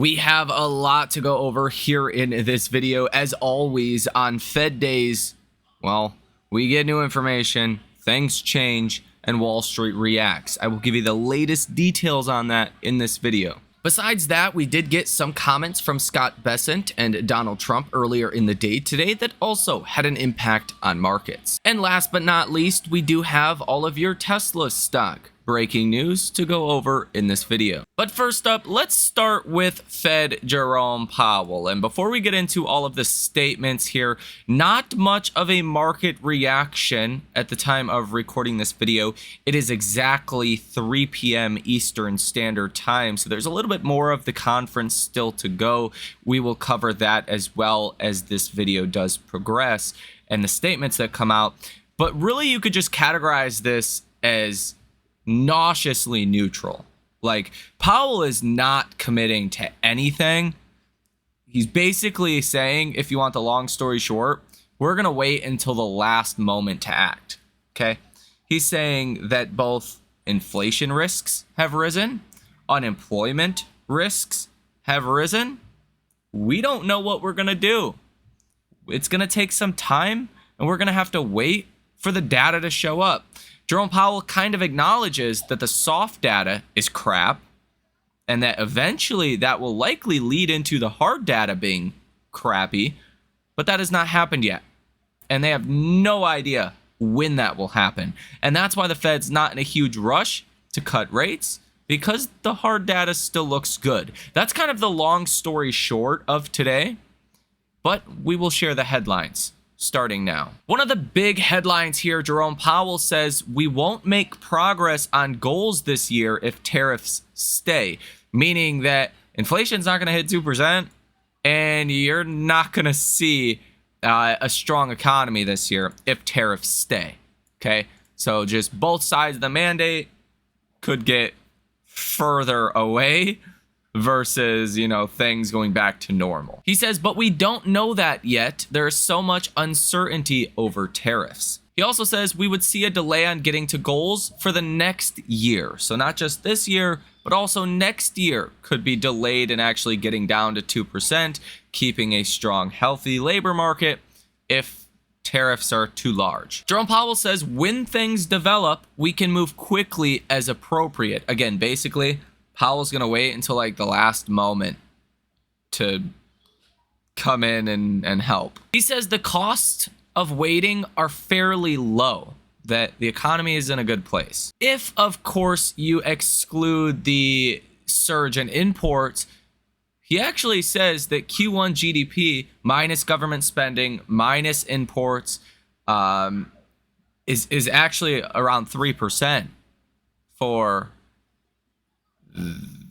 We have a lot to go over here in this video. As always, on Fed days, well, we get new information, things change, and Wall Street reacts. I will give you the latest details on that in this video. Besides that, we did get some comments from Scott Bessent and Donald Trump earlier in the day today that also had an impact on markets. And last but not least, we do have all of your Tesla stock breaking news to go over in this video. But first up, let's start with Fed Jerome Powell. And before we get into all of the statements here, not much of a market reaction at the time of recording this video. It is exactly 3 p.m. Eastern Standard Time, so there's a little bit more of the conference still to go. We will cover that as well as this video does progress and the statements that come out. But really, you could just categorize this as nauseously neutral. Like, Powell is not committing to anything. He's basically saying, if you want the long story short, we're going to wait until the last moment to act. Okay? He's saying that both inflation risks have risen, unemployment risks have risen. We don't know what we're going to do. It's going to take some time, and we're going to have to wait for the data to show up. Jerome Powell kind of acknowledges that the soft data is crap and that eventually that will likely lead into the hard data being crappy, but that has not happened yet. And they have no idea when that will happen. And that's why the Fed's not in a huge rush to cut rates, because the hard data still looks good. That's kind of the long story short of today, but we will share the headlines starting now. One of the big headlines here, Jerome Powell says we won't make progress on goals this year if tariffs stay, meaning that inflation's not going to hit 2% and you're not going to see a strong economy this year if tariffs stay. Okay, so just both sides of the mandate could get further away versus, things going back to normal. He says, but we don't know that yet. There is so much uncertainty over tariffs. He also says we would see a delay on getting to goals for the next year. So not just this year, but also next year could be delayed in actually getting down to 2%, keeping a strong, healthy labor market if tariffs are too large. Jerome Powell says when things develop, we can move quickly as appropriate. Again, basically, Powell's going to wait until like the last moment to come in and help. He says the costs of waiting are fairly low, that the economy is in a good place. If, of course, you exclude the surge in imports, he actually says that Q1 GDP minus government spending minus imports is actually around 3% for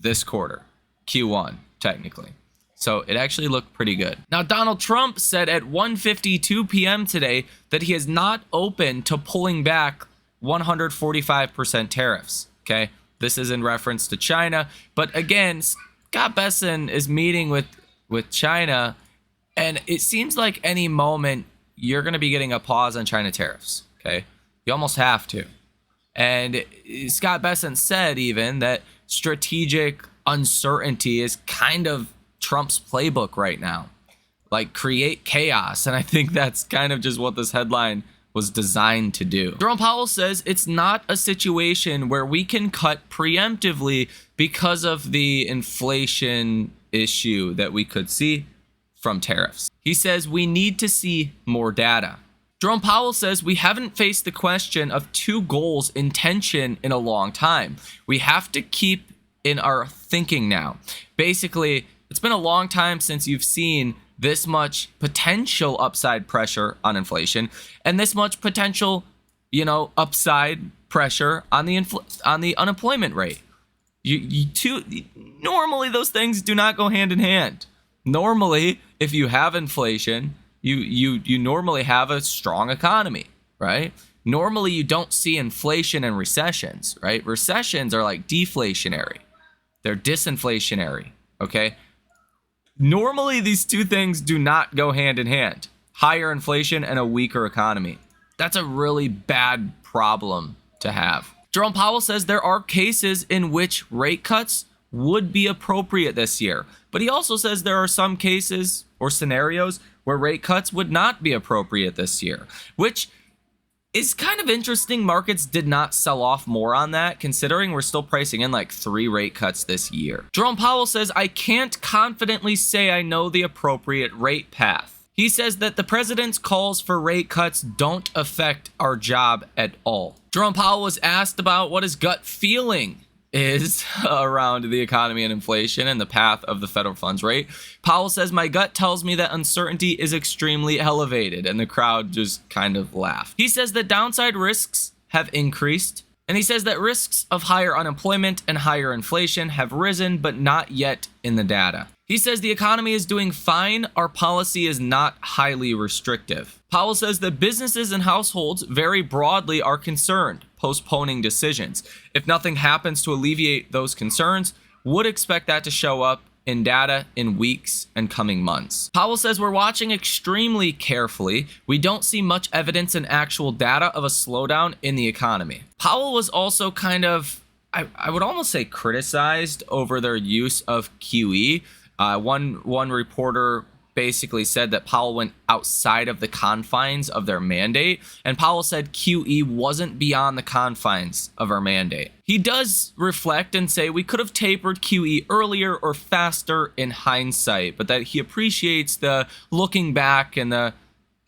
this quarter, Q1, technically. So it actually looked pretty good. Now, Donald Trump said at 1:52 p.m. today that he is not open to pulling back 145% tariffs. Okay, this is in reference to China. But again, Scott Bessent is meeting with China, and it seems like any moment you're going to be getting a pause on China tariffs. Okay, you almost have to. And Scott Bessent said even that strategic uncertainty is kind of Trump's playbook right now. Like, create chaos. And I think that's kind of just what this headline was designed to do. Jerome Powell says it's not a situation where we can cut preemptively because of the inflation issue that we could see from tariffs. He says we need to see more data. Jerome Powell says we haven't faced the question of two goals in tension in a long time. We have to keep in our thinking now. Basically, it's been a long time since you've seen this much potential upside pressure on inflation and this much potential, upside pressure on the unemployment rate. Normally those things do not go hand in hand. Normally, if you have inflation, you normally have a strong economy, right? Normally you don't see inflation and recessions, right? Recessions are like deflationary. They're disinflationary, okay? Normally these two things do not go hand in hand. Higher inflation and a weaker economy. That's a really bad problem to have. Jerome Powell says there are cases in which rate cuts would be appropriate this year. But he also says there are some cases or scenarios where rate cuts would not be appropriate this year, which is kind of interesting. Markets did not sell off more on that, considering we're still pricing in like 3 rate cuts this year. Jerome Powell says, I can't confidently say I know the appropriate rate path. He says that the president's calls for rate cuts don't affect our job at all. Jerome Powell was asked about what his gut feeling is around the economy and inflation and the path of the federal funds rate. Powell says, my gut tells me that uncertainty is extremely elevated, and the crowd just kind of laughed. He says that downside risks have increased, and he says that risks of higher unemployment and higher inflation have risen, but not yet in the data. He says the economy is doing fine. Our policy is not highly restrictive. Powell says that businesses and households very broadly are concerned, postponing decisions. If nothing happens to alleviate those concerns, would expect that to show up in data in weeks and coming months. Powell says we're watching extremely carefully. We don't see much evidence in actual data of a slowdown in the economy. Powell was also kind of, I would almost say, criticized over their use of QE. One reporter basically said that Powell went outside of the confines of their mandate, and Powell said QE wasn't beyond the confines of our mandate. He does reflect and say we could have tapered QE earlier or faster in hindsight, but that he appreciates the looking back and the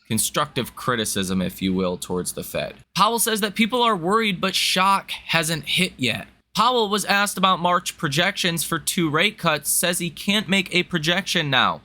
constructive criticism, if you will, towards the Fed. Powell says that people are worried, but shock hasn't hit yet. Powell was asked about March projections for 2 rate cuts, says he can't make a projection now.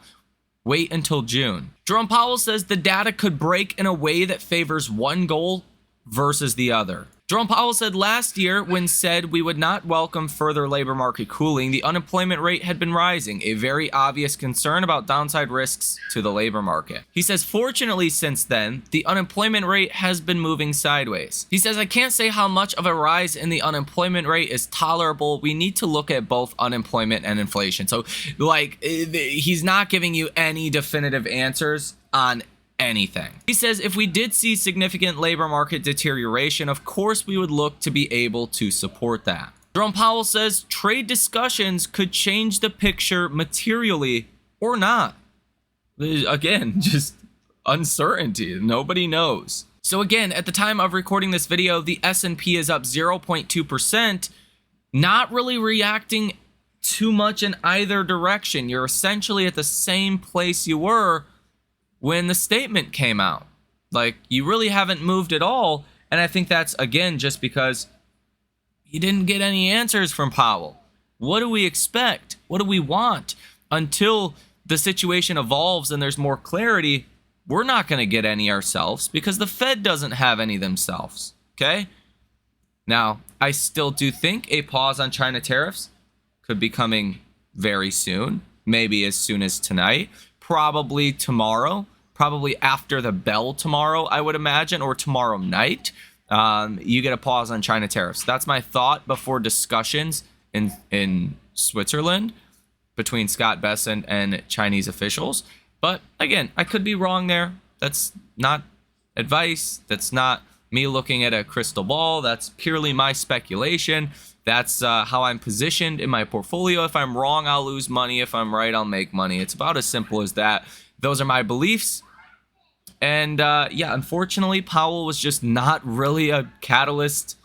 Wait until June. Jerome Powell says the data could break in a way that favors one goal versus the other. Jerome Powell said last year, when said we would not welcome further labor market cooling, the unemployment rate had been rising, a very obvious concern about downside risks to the labor market. He says, fortunately, since then, the unemployment rate has been moving sideways. He says, I can't say how much of a rise in the unemployment rate is tolerable. We need to look at both unemployment and inflation. So, like, he's not giving you any definitive answers on anything. He says if we did see significant labor market deterioration, of course we would look to be able to support that. Jerome Powell says trade discussions could change the picture materially or not. Again, just uncertainty. Nobody knows. So again, at the time of recording this video, the S&P is up 0.2%, not really reacting too much in either direction. You're essentially at the same place you were when the statement came out. Like, you really haven't moved at all. And I think that's, again, just because you didn't get any answers from Powell. What do we expect? What do we want? Until the situation evolves and there's more clarity, we're not going to get any ourselves because the Fed doesn't have any themselves. Okay? Now, I still do think a pause on China tariffs could be coming very soon, maybe as soon as tonight. Probably tomorrow, probably after the bell tomorrow, I would imagine, or tomorrow night, you get a pause on China tariffs. That's my thought before discussions in Switzerland between Scott Bessent and Chinese officials. But again, I could be wrong there. That's not advice. That's not me looking at a crystal ball. That's purely my speculation. That's how I'm positioned in my portfolio. If I'm wrong, I'll lose money. If I'm right, I'll make money. It's about as simple as that. Those are my beliefs. And yeah, unfortunately, Powell was just not really a catalyst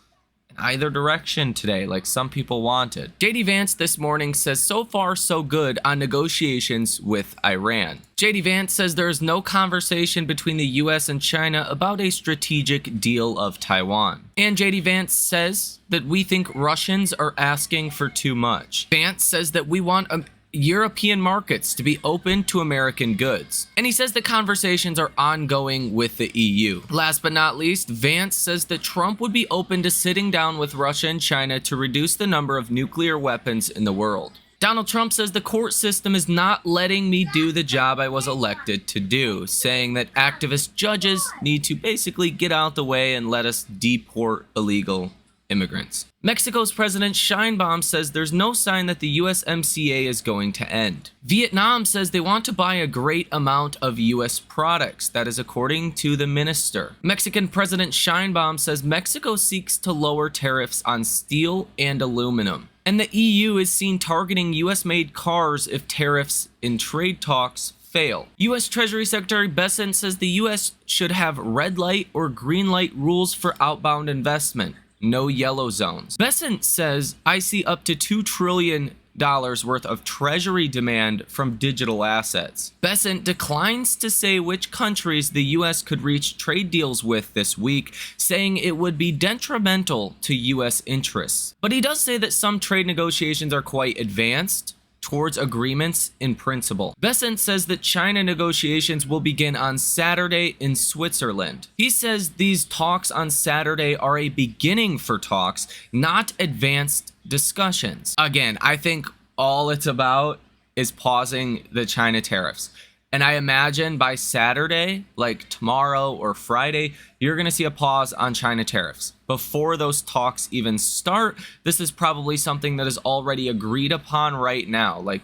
in either direction today, like some people wanted. JD Vance this morning says, so far so good on negotiations with Iran. JD Vance says there is no conversation between the US and China about a strategic deal of Taiwan. And JD Vance says that we think Russians are asking for too much. Vance says that we want European markets to be open to American goods. And he says the conversations are ongoing with the EU. Last but not least, Vance says that Trump would be open to sitting down with Russia and China to reduce the number of nuclear weapons in the world. Donald Trump says the court system is not letting me do the job I was elected to do, saying that activist judges need to basically get out the way and let us deport illegal immigrants. Mexico's President Sheinbaum says there's no sign that the USMCA is going to end. Vietnam says they want to buy a great amount of US products. That is according to the minister. Mexican President Sheinbaum says Mexico seeks to lower tariffs on steel and aluminum. And the EU is seen targeting US-made cars if tariffs in trade talks fail. US Treasury Secretary Bessent says the US should have red light or green light rules for outbound investment. No yellow zones. Bessent says, I see up to $2 trillion worth of treasury demand from digital assets. Bessent declines to say which countries the US could reach trade deals with this week, saying it would be detrimental to US interests. But he does say that some trade negotiations are quite advanced towards agreements in principle. Bessent says that China negotiations will begin on Saturday in Switzerland. He says these talks on Saturday are a beginning for talks, not advanced discussions. Again, I think all it's about is pausing the China tariffs. And I imagine by Saturday, like tomorrow or Friday, you're going to see a pause on China tariffs. Before those talks even start, this is probably something that is already agreed upon right now. Like,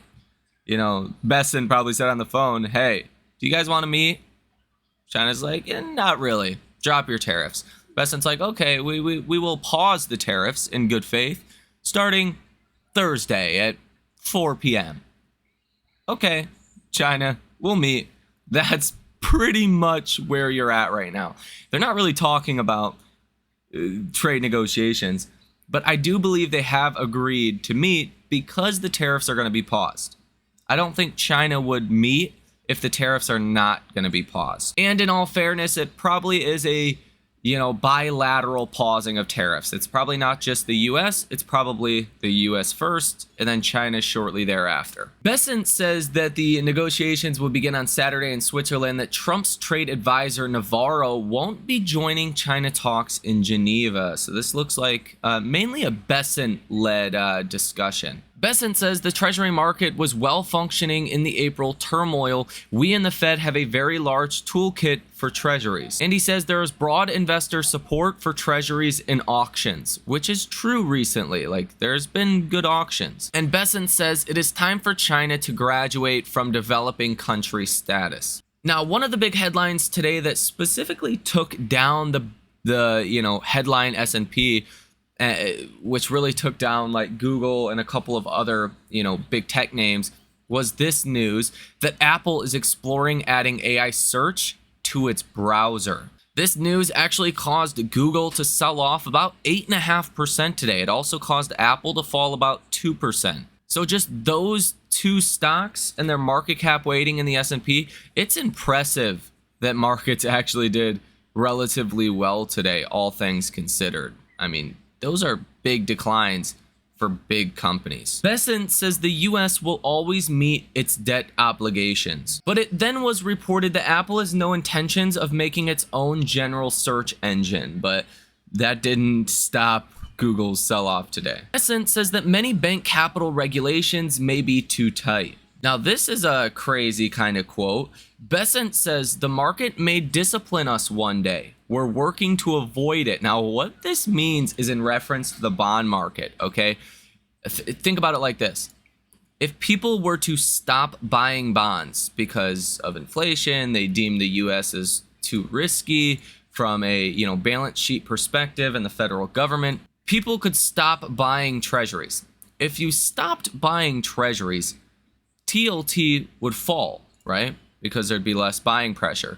you know, Bessent probably said on the phone, hey, do you guys want to meet? China's like, not really. Drop your tariffs. Bessent's like, okay, we will pause the tariffs in good faith starting Thursday at 4 p.m. Okay, China, we'll meet. That's pretty much where you're at right now. They're not really talking about trade negotiations, but I do believe they have agreed to meet because the tariffs are going to be paused. I don't think China would meet if the tariffs are not going to be paused. And in all fairness, it probably is a bilateral pausing of tariffs. It's probably not just the US, it's probably the US first, and then China shortly thereafter. Bessent says that the negotiations will begin on Saturday in Switzerland, that Trump's trade advisor Navarro won't be joining China talks in Geneva. So this looks like mainly a Bessent-led discussion. Bessent says the Treasury market was well functioning in the April turmoil. We and the Fed have a very large toolkit for treasuries. And he says there is broad investor support for treasuries in auctions, which is true recently. Like, there's been good auctions. And Bessent says it is time for China to graduate from developing country status. Now, one of the big headlines today that specifically took down the headline S&P, which really took down like Google and a couple of other, big tech names, was this news that Apple is exploring adding AI search to its browser. This news actually caused Google to sell off about 8.5% today. It also caused Apple to fall about 2%. So just those two stocks and their market cap weighting in the S&P, it's impressive that markets actually did relatively well today, all things considered. I mean, those are big declines for big companies. Bessent says the US will always meet its debt obligations, but it then was reported that Apple has no intentions of making its own general search engine, but that didn't stop Google's sell-off today. Bessent says that many bank capital regulations may be too tight. Now, this is a crazy kind of quote. Bessent says the market may discipline us one day. We're working to avoid it. Now, what this means is in reference to the bond market, okay? Think about it like this. If people were to stop buying bonds because of inflation, they deem the U.S. as too risky from a, balance sheet perspective and the federal government, people could stop buying treasuries. If you stopped buying treasuries, TLT would fall, right? Because there'd be less buying pressure.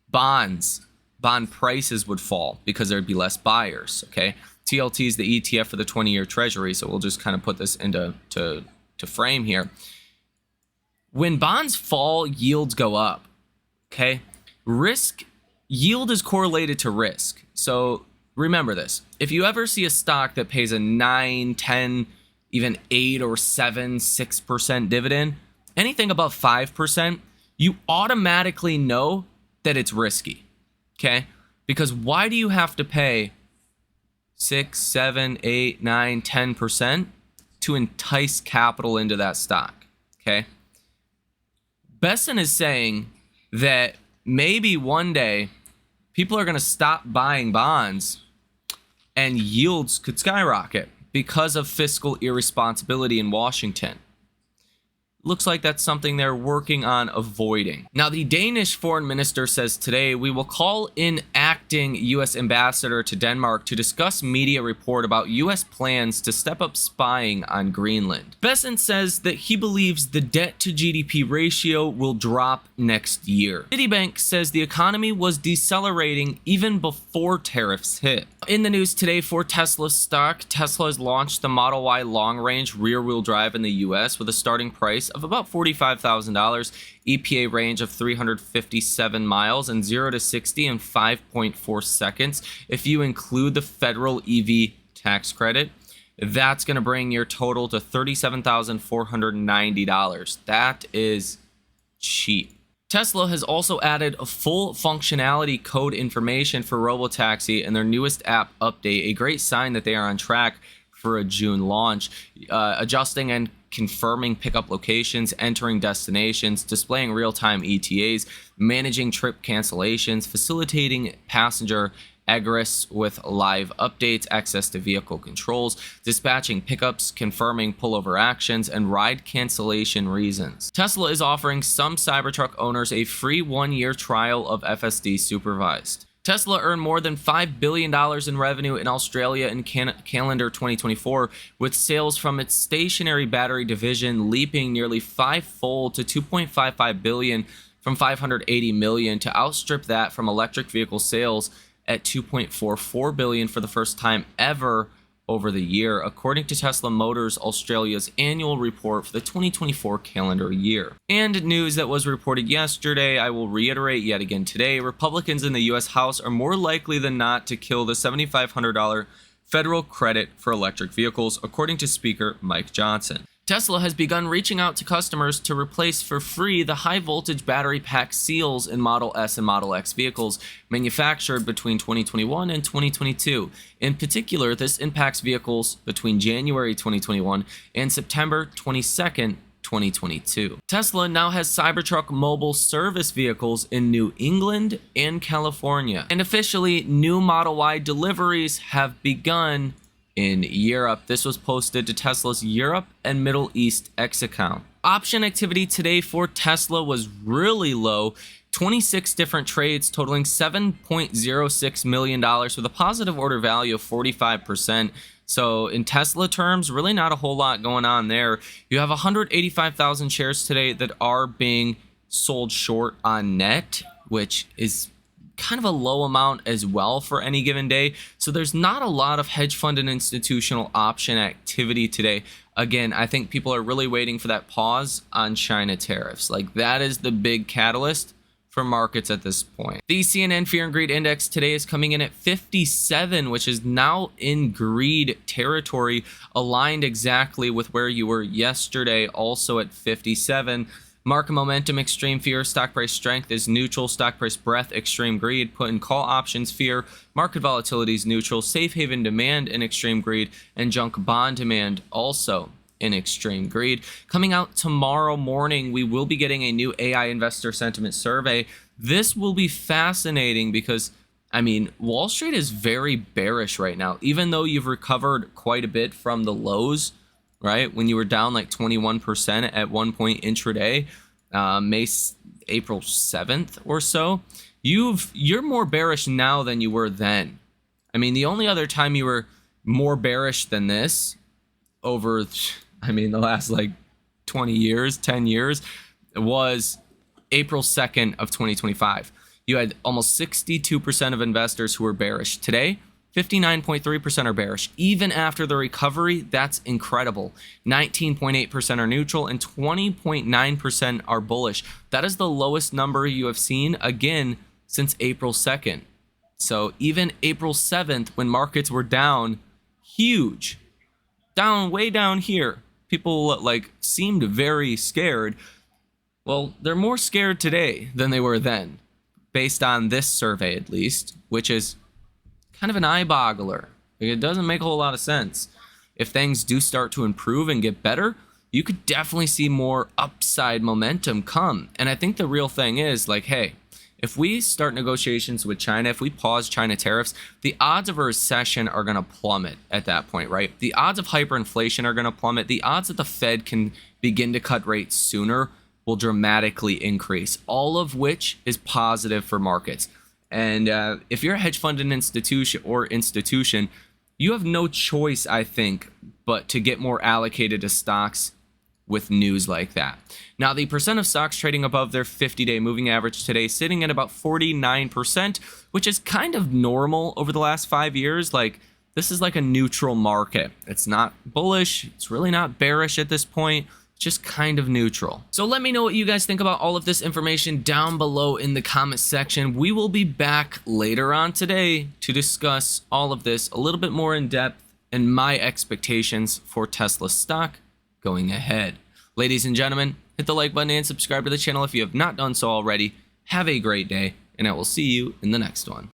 Bond prices would fall because there'd be less buyers, okay? TLT is the ETF for the 20-year treasury, so we'll just kind of put this into frame here. When bonds fall, yields go up, okay? Yield is correlated to risk. So remember this. If you ever see a stock that pays a 9, 10, even 8 or 7, 6% dividend, anything above 5%, you automatically know that it's risky. Okay? Because why do you have to pay 6, 7, 8, 9, 10% to entice capital into that stock? Okay? Bessent is saying that maybe one day people are going to stop buying bonds and yields could skyrocket because of fiscal irresponsibility in Washington. looks like that's something they're working on avoiding. Now, the Danish foreign minister says today, we will call in acting U.S. ambassador to Denmark to discuss media report about U.S. plans to step up spying on Greenland. Bessent says that he believes the debt to GDP ratio will drop next year. Citibank says the economy was decelerating even before tariffs hit. In the news today for Tesla stock, Tesla has launched the Model Y long-range rear-wheel drive in the U.S. with a starting price of about $45,000, EPA range of 357 miles, and 0 to 60 in 5.4 seconds. If you include the federal EV tax credit, that's going to bring your total to $37,490. That is cheap. Tesla has also added a full functionality code information for Robotaxi in their newest app update, a great sign that they are on track for a June launch, adjusting and confirming pickup locations, entering destinations, displaying real-time ETAs, managing trip cancellations, facilitating passenger egress with live updates, access to vehicle controls, dispatching pickups, confirming pullover actions, and ride cancellation reasons. Tesla is offering some Cybertruck owners a free 1-year trial of FSD supervised. Tesla earned more than $5 billion in revenue in Australia in calendar 2024, with sales from its stationary battery division leaping nearly five-fold to $2.55 billion from $580 million to outstrip that from electric vehicle sales at $2.44 billion for the first time ever over the year, according to Tesla Motors Australia's annual report for the 2024 calendar year. And news that was reported yesterday, I will reiterate yet again today, Republicans in the U.S. House are more likely than not to kill the $7,500 federal credit for electric vehicles, according to Speaker Mike Johnson. Tesla has begun reaching out to customers to replace for free the high-voltage battery pack seals in Model S and Model X vehicles manufactured between 2021 and 2022. In particular, this impacts vehicles between January 2021 and September 22nd, 2022. Tesla now has Cybertruck mobile service vehicles in New England and California. And officially, new Model Y deliveries have begun in Europe. This was posted to Tesla's Europe and Middle East X account. Option activity today for Tesla was really low. 26 different trades totaling $7.06 million with a positive order value of 45%. So in Tesla terms, really not a whole lot going on there. You have 185,000 shares today that are being sold short on net, which is kind of a low amount as well for any given day. So there's not a lot of hedge fund and institutional option activity today. Again, I think people are really waiting for that pause on China tariffs. Like, that is the big catalyst for markets at this point. The CNN Fear and Greed Index today is coming in at 57, which is now in greed territory, aligned exactly with where you were yesterday, also at 57. Market momentum, extreme fear, stock price strength is neutral, stock price breadth, extreme greed, put and call options, fear, market volatility is neutral, safe haven demand in extreme greed, and junk bond demand also in extreme greed. Coming out tomorrow morning, we will be getting a new AI investor sentiment survey. This will be fascinating because, I mean, Wall Street is very bearish right now, even though you've recovered quite a bit from the lows, right? When you were down like 21% at one point intraday, April 7th or so, you're more bearish now than you were then. I mean, the only other time you were more bearish than this over, I mean, the last like 20 years, 10 years, was April 2nd of 2025. You had almost 62% of investors who were bearish. Today, 59.3% are bearish. Even after the recovery, that's incredible. 19.8% are neutral and 20.9% are bullish. That is the lowest number you have seen, again, since April 2nd. So even April 7th, when markets were down, huge, down, way down here, people like seemed very scared. Well, they're more scared today than they were then, based on this survey at least, which is kind of an eye boggler. It doesn't make a whole lot of sense. If things do start to improve and get better, you could definitely see more upside momentum come. And I think the real thing is like, hey, if we start negotiations with China, if we pause China tariffs, the odds of a recession are going to plummet at that point, right? The odds of hyperinflation are going to plummet. The odds that the Fed can begin to cut rates sooner will dramatically increase, all of which is positive for markets. And if you're a hedge fund and institution, you have no choice, I think, but to get more allocated to stocks with news like that. Now, the percent of stocks trading above their 50-day moving average today sitting at about 49%, which is kind of normal over the last 5 years. Like, this is like a neutral market. It's not bullish. It's really not bearish at this point. It's just kind of neutral. So let me know what you guys think about all of this information down below in the comment section. We will be back later on today to discuss all of this a little bit more in depth and my expectations for Tesla stock going ahead. Ladies and gentlemen, hit the like button and subscribe to the channel if you have not done so already. Have a great day, and I will see you in the next one.